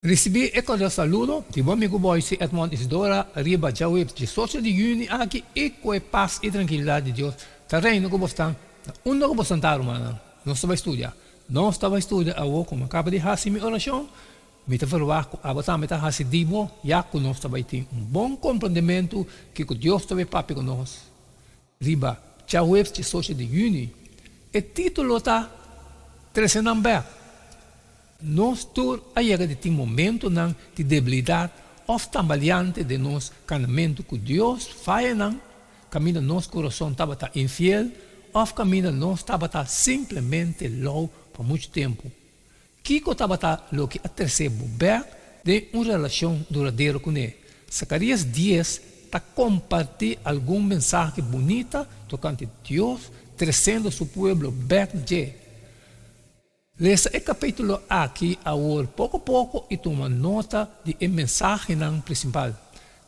Recebi e cordial saludo di buon amigo Boise Edmond Isidora Riba Jaweb 18 de junho aqui e com a paz e tranquilidade de Deus. Terreno que você está, onde que você está, mano? Não estava a estudar. Não estava a estudar a o como acaba de fazer minha oração. Me te falar com a botar me tá fazer dibo, já que nós estava ter bom compreendimento que Deus estava papi com nós. Riba Jaweb 18 de junho. E título está Trezenamber. Nós todos chegamos de momento de debilidade ou tambaleante de nosso caminho com Deus, falha caminho nosso coração estava infiel, ou caminho nosso estava simplesmente low por muito tempo. Kiko estava lo que a terceira de uma relação duradoura com ele. Zacarias 10 está compartilhando algum mensagem bonita tocante Deus, trazendo seu povo back de Lesa o capítulo aqui, agora, pouco a pouco, e toma nota de mensagem principal.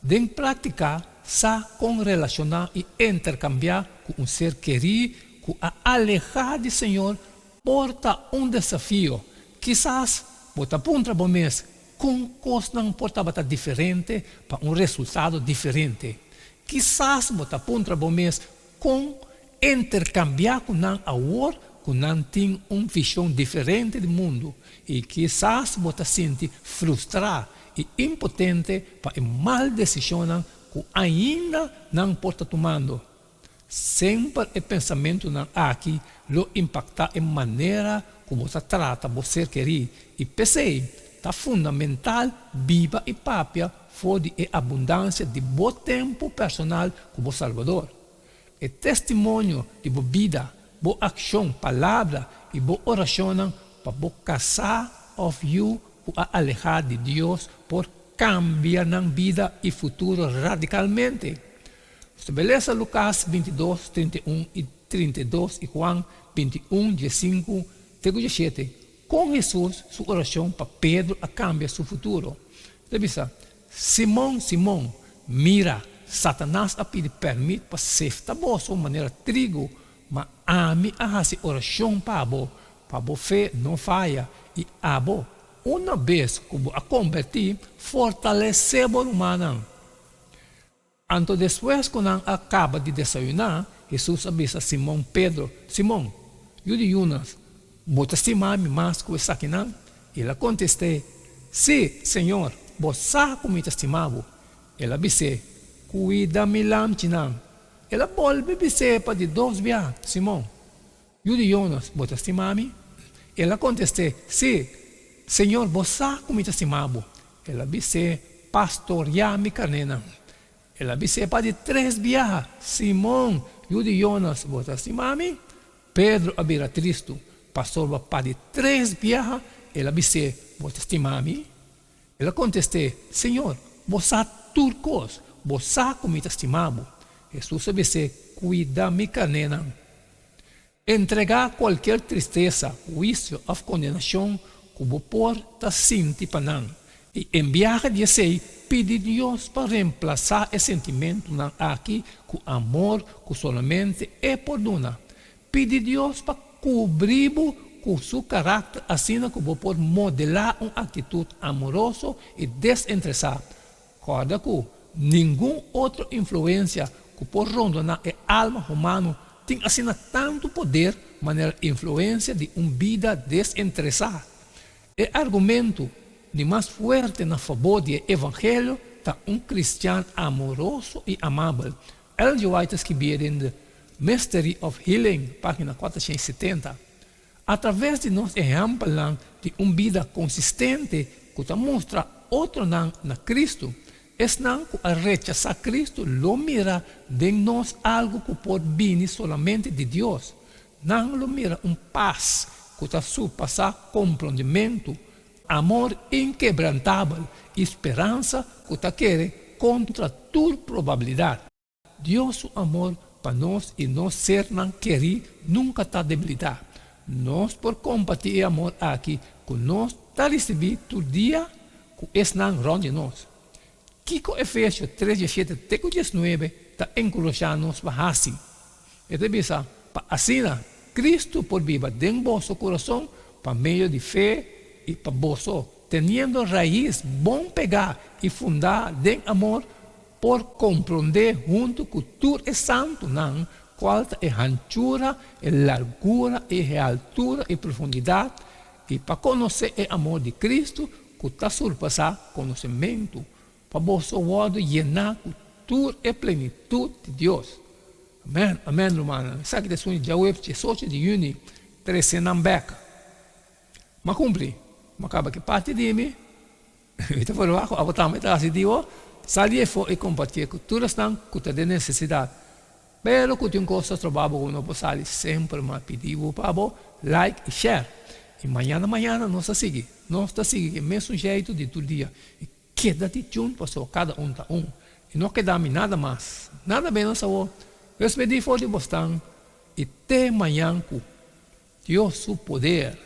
De praticar, sa com relacionar e intercambiar com um ser querido, com a alejar do Senhor, porta desafio. Quizás, bota punta bom mês, com coisa não porta bata diferente, para resultado diferente. Quizás, bota punta bom mês, com intercambiar com agora, que não tem uma visão diferente do mundo e quizás você se sente frustrado e impotente para a mal decisão que ainda não pode tomando. Sempre o pensamento aqui lo impacta em maneira como você trata você querido e pensei, está fundamental viva e papia fora de abundância de bom tempo personal como Salvador. O testemunho de boa vida boa ação, palavra e boa oração para boa casar of you para alejar de Deus por cambiar na vida e futuro radicalmente. Estabeleça Lucas 22, 31 e 32 e Juan 21, 15, 17. Com Jesus, sua oração para Pedro a cambiar seu futuro. Revisa, Simão, mira, Satanás a pedir permito para ser taboso de maneira trigo, mas a mim a fazer oração para a fé não falha. E abo, uma vez que a convertir, fortalecer o humano. Então, depois que acaba de desayunar, Jesus avisa a Simão Pedro, Simão, eu de Jonas, você estima-me mais que isso aqui não? Ele contestou, sim, Senhor, você sabe como me estimava. Ele disse, cuida-me lá, não. Ela volve dizer para de dois dias, Simão, eu de Jonas, você estima-me? Ela contestou, sim, Senhor, você sabe como me estimava. Ela disse, pastorear-me carnena. Ela disse para de 3 dias, Simão, eu de Jonas, você estima-me? Pedro abira Cristo, pastor para de 3 dias, ela disse, você estima-me? Ela contestou, Senhor, você sabe turcos, você sabe como me estimava. Jesus disse, cuida-me canena. Entregar qualquer tristeza, juízo ou condenação que você porta sinti para e enviar de si, pedir a Deus para reemplazar esse sentimento aqui com amor que solamente é perdona. Pedir a Deus para cobrir com seu caráter, assim que você pode modelar uma atitude amorosa e desinteressada. Recorda que nenhuma outra influência que por rondonar a alma humana tem assim tanto poder, maneira influência de uma vida desinteressada. O argumento de mais forte na favor do evangelho está cristiano amoroso e amável. Ellen G. White escreveu em The Mystery of Healing, página 470, através de nosso exemplo de uma vida consistente que mostra outro na Cristo, es não que a rechazar Cristo lo mira de nós algo que pode vir solamente de Deus. Não lo mira paz que está surpassar compreendimento, amor inquebrantável, esperança que está querer contra toda probabilidade. Deus o amor para nós e nós ser não querer nunca está debilidade. Nós por compartilhar amor aqui que nós está recebendo todo dia que es não ronde nós. Kiko Efésios 3, 17, 19 está encorajando-nos para assim. E devisa, para assim, Cristo por viva dentro do vosso coração, para meio de fé e para vosso teniendo raíz, bom pegar e fundar de amor, por compreender junto com tudo é santo, não, qual é a anchura, a largura, a altura e profundidade, e para conhecer o amor de Cristo, que está surpassar conhecimento, para você llenar com tudo a plenitude de Deus. Amém, amém, romana. Sabe que é dia 18 de junho, 13 Nambeca. Mas cumpre, mas acaba que parte de mim, então foi lá, a botar metade de Deus, sair fora e compartilhar com todos que têm necessidade. Pero que tem coisas trabalho com nós sair sempre mais pedir para like e share. E manhã nós está seguindo o mesmo jeito de todo dia. E queda-te junto, pastor, cada tá um. E não queda-me nada mais. Nada bem, não sabor. Eu espero que você e até amanhã com Deus, seu poder.